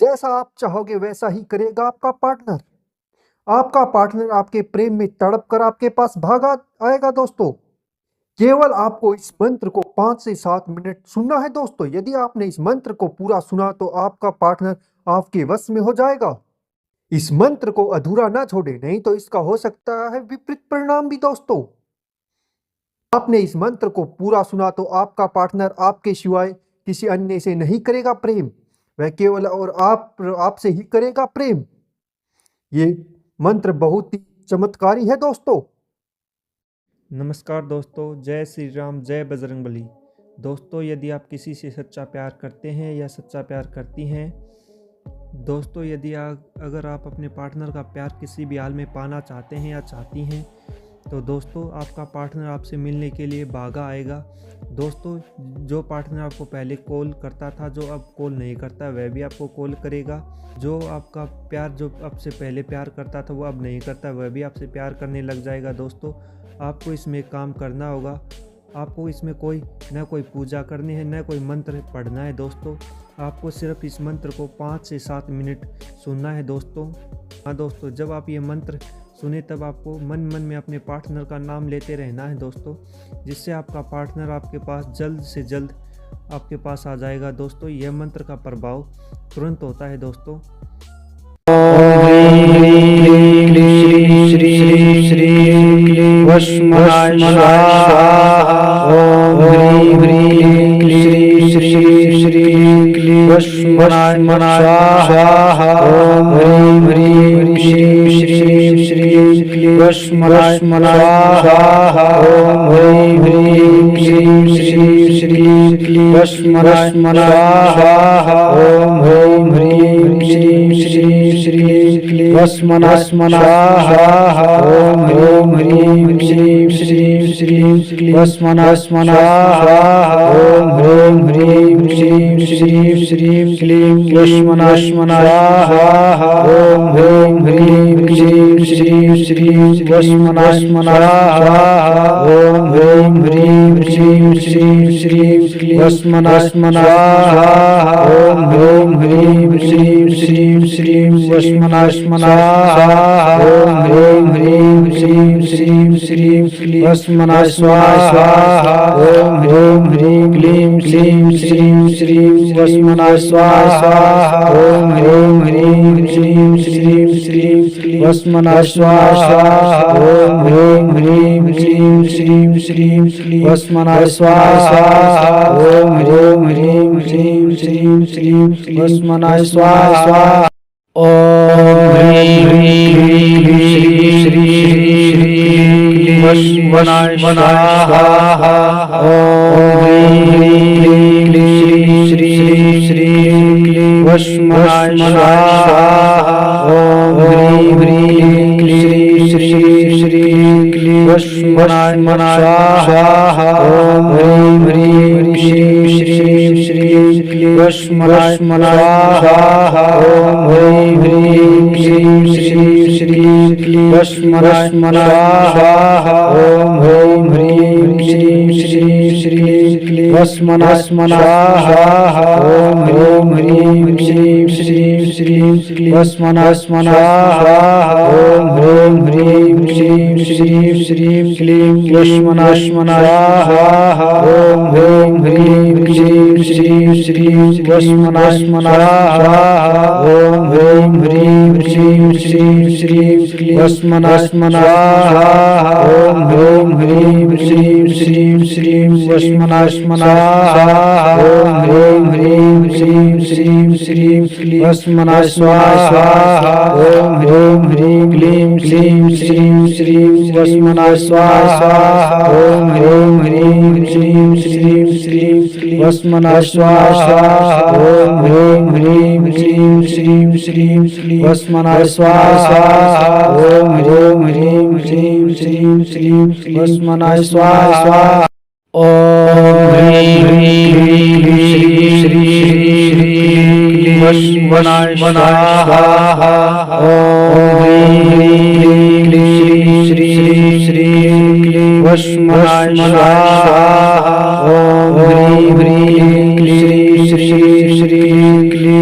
जैसा आप चाहोगे वैसा ही करेगा आपका पार्टनर। आपका पार्टनर आपके प्रेम में तड़प कर आपके पास भागा आएगा दोस्तों। केवल आपको इस मंत्र को 5 से 7 मिनट सुनना है दोस्तों। यदि आपने इस मंत्र को पूरा सुना तो आपका पार्टनर आपके वश में हो जाएगा। इस मंत्र को अधूरा ना छोड़े, नहीं तो इसका हो सकता है विपरीत परिणाम भी दोस्तों। आपने इस मंत्र को पूरा सुना तो आपका पार्टनर आपके सिवाय किसी अन्य से नहीं करेगा प्रेम, वह केवल और आपसे ही करेगा प्रेम। ये मंत्र बहुत ही चमत्कारी है दोस्तों। नमस्कार दोस्तों, जय श्री राम, जय बजरंगबली। दोस्तों, यदि आप किसी से सच्चा प्यार करते हैं या सच्चा प्यार करती हैं, दोस्तों यदि अगर आप अपने पार्टनर का प्यार किसी भी हाल में पाना चाहते हैं या चाहती हैं, तो दोस्तों आपका पार्टनर आपसे मिलने के लिए भागा आएगा। दोस्तों, जो पार्टनर आपको पहले कॉल करता था, जो अब कॉल नहीं करता, वह भी आपको कॉल करेगा। जो आपका प्यार जो आपसे पहले प्यार करता था वो अब नहीं करता, वह भी आपसे प्यार करने लग जाएगा। दोस्तों, आपको इसमें काम करना होगा। आपको इसमें न कोई पूजा करनी है, न कोई मंत्र पढ़ना है दोस्तों। आपको सिर्फ इस मंत्र को 5 से 7 मिनट सुनना है दोस्तों। हाँ दोस्तों, जब आप ये मंत्र सुने तब आपको मन मन में अपने पार्टनर का नाम लेते रहना है दोस्तों, जिससे आपका पार्टनर आपके पास जल्द से जल्द आपके पास आ जाएगा। दोस्तों, यह मंत्र का प्रभाव तुरंत होता है दोस्तों।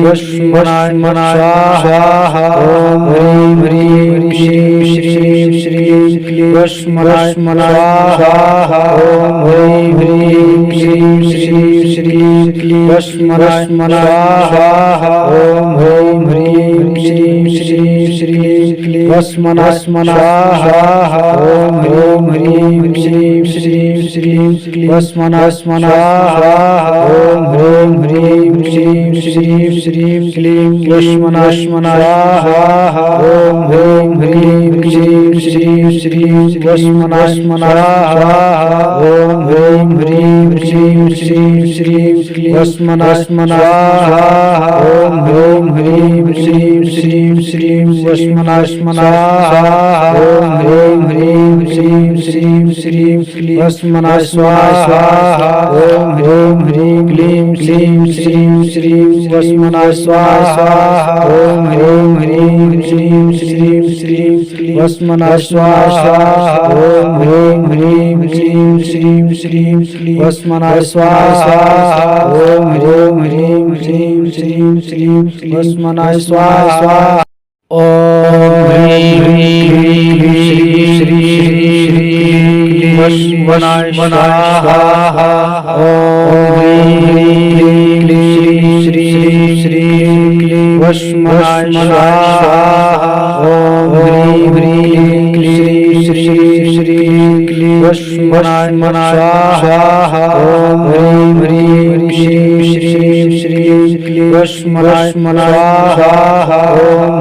वस्मनाय स्वाहा ओम ह्रीं ह्रीं श्रीं श्रीं श्रीं क्लीं वस्मनाय स्वाहा ओम ह्रीं ह्रीं श्रीं श्रीं श्रीं क्लीं वस्मनाय स्वाहा ओम ह्रीं ह्रीं श्रीं श्रीं श्रीं क्लीं वस्मनाय स्वाहा ओम ह्रीं ह्रीं श्रीं श्रीं श्रीं क्लीं वस्मनाय स्वाहा ओम ह्रीं ह्रीं श्रीं श्रीं श्रीं क्लीं वस्मनाय स्वाहा ओम ह्रीं ह्रीं श्रीं श्रीं श्रीं वस्मनाय स्वाहा ओम ह्रीं ह्रीं श्रीं श्रीं श्रीं क्लीं वस्मनाय स्वाहा ओम ह्रीं ह्रीं श्रीं श्रीं श्रीं वस्मनाय स्वाहा ओम ह्रीं ह्रीं श्रीं श्रीं श्रीं क्लीं वस्मनाय स्वाहा ओम ह्रीं ह्रीं क्लीं क्लीं श्रीं श्रीं वस्मनाय स्वाहा ओम ह्रीं ह्रीं श्रीं श्रीं श्रीं क्लीं वस्मनाय स्वाहा ओम ह्रीं ह्रीं श्रीं श्रीं श्रीं क्लीं वस्मनाय स्वाहा ओम ह्रीं ह्रीं श्रीं श्रीं श्रीं वस्मनाय स्वाहा ओम ह्रीं ह्रीं श्रीं श्रीं श्रीं वस्मनाय स्वाहा ओम ह्रीं ह्रीं श्रीं श्रीं क्लीं वस्मनाय स्वाहा ओम ह्रीं ह्रीं श्रीं श्रीं श्रीं क्लीं वस्मनाय स्वाहा ओम ह्रीं ह्रीं श्रीं श्रीं श्रीं क्लीं वस्मनाय स्वाहा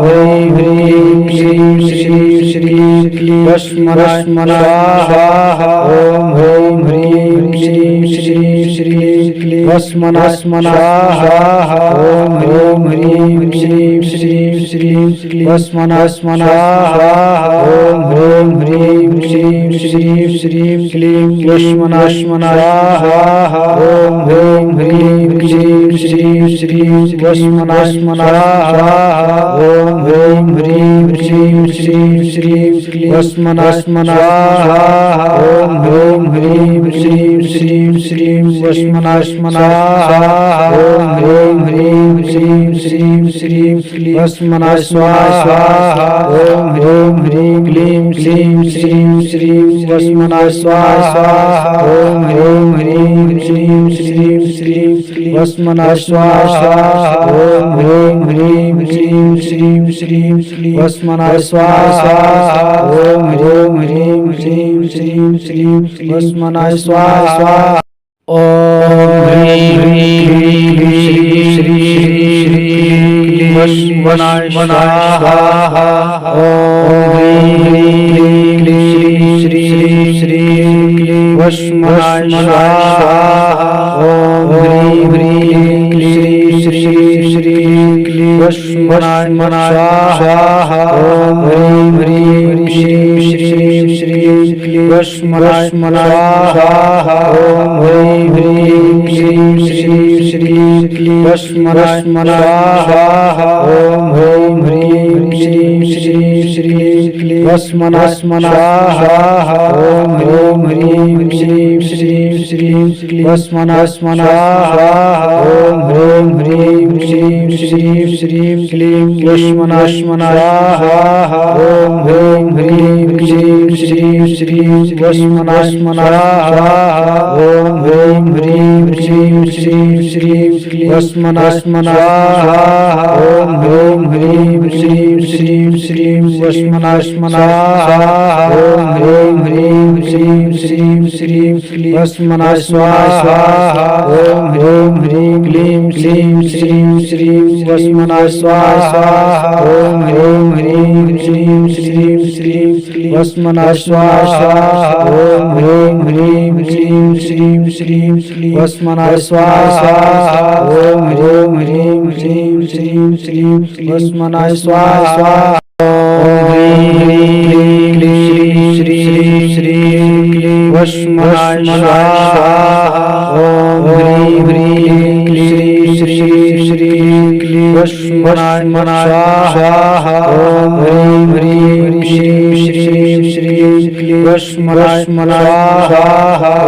ओम ह्रीं ह्रीं श्रीं श्रीं श्रीं क्लीं वस्मनाय स्वाहा ओम ह्रीं ह्रीं श्रीं श्रीं श्रीं क्लीं वस्मनाय स्वाहा ओम ह्रीं ह्रीं श्रीं श्रीं श्रीं क्लीं वस्मनाय स्वाहा ओम ह्रीं ह्रीं श्रीं श्रीं श्रीं क्लीं वस्मनाय स्वाहा ओम ह्रीं ह्रीं श्रीं श्रीं श्रीं वस्मनाय स्वाहा ओम ह्रीं ह्रीं श्रीं श्रीं श्रीं क्लीं वस्मनाय स्वाहा ओम ह्रीं ह्रीं श्रीं श्रीं श्रीं वस्मनाय स्वाहा ओम ह्रीं ह्रीं श्रीं श्रीं श्रीं क्लीं वस्मनाय स्वाहा ओम ह्रीं ह्रीं क्लीं क्लीं श्रीं श्रीं वस्मनाय स्वाहा ओम ह्रीं ह्रीं श्रीं श्रीं श्रीं क्लीं वस्मनाय स्वाहा ओम ह्रीं ह्रीं श्रीं श्रीं श्रीं क्लीं वस्मनाय स्वाहा ओम ह्रीं ह्रीं श्रीं श्रीं श्रीं क्लीं वस्मनाय स्वाहा ओम ह्रीं ह्रीं श्रीं श्रीं क्लीं वस्मनाय स्वाहा ओम ह्रीं ह्रीं श्रीं श्रीं क्लीं वस्मनाय स्वाहा ओम ह्रीं ह्रीं श्रीं श्रीं श्रीं क्लीं वस्मनाय स्वाहा ओम ह्रीं ह्रीं श्रीं श्रीं श्रीं क्लीं वस्मनाय स्वाहा ओम ह्रीं ह्रीं श्रीं श्रीं श्रीं क्लीं वस्मनाय स्वाहा ओम ह्रीं ह्रीं श्रीं श्रीं श्रीं क्लीं वस्मनाय स्वाहा ओम ह्रीं ह्रीं श्रीं श्रीं श्रीं क्लीं वस्मनाय स्वाहा ओम ह्रीं ह्रीं श्रीं श्रीं श्रीं क्लीं वस्मनाय स्वाहा ओम ह्रीं ह्रीं श्रीं श्रीं श्रीं वस्मनाय स्वाहा ओम ह्रीं ह्रीं श्रीं श्रीं श्रीं क्लीं वस्मनाय स्वाहा ओम ह्रीं ह्रीं श्रीं श्रीं श्रीं वस्मनाय स्वाहा ओम ह्रीं ह्रीं श्रीं श्रीं श्रीं क्लीं वस्मनाय स्वाहा ओम ह्रीं ह्रीं क्लीं क्लीं श्रीं श्रीं वस्मनाय स्वाहा ओम ह्रीं ह्रीं श्रीं श्रीं श्रीं क्लीं वस्मनाय स्वाहा ओम ह्रीं ह्रीं श्रीं श्रीं श्रीं क्लीं वस्मनाय स्वाहा ओम ह्रीं ह्रीं श्रीं श्रीं श्रीं क्लीं वस्मनाय स्वाहा ओम ह्रीं क्लीं श्रीं श्रीं क्लीं वस्मनाय स्वाहा ओम ह्रीं ह्रीं क्लीं श्रीं श्रीं क्लीं वस्मनाय स्वाहा ओम ह्रीं ह्रीं श्रीं श्रीं श्रीं क्लीं वस्मनाय स्वाहा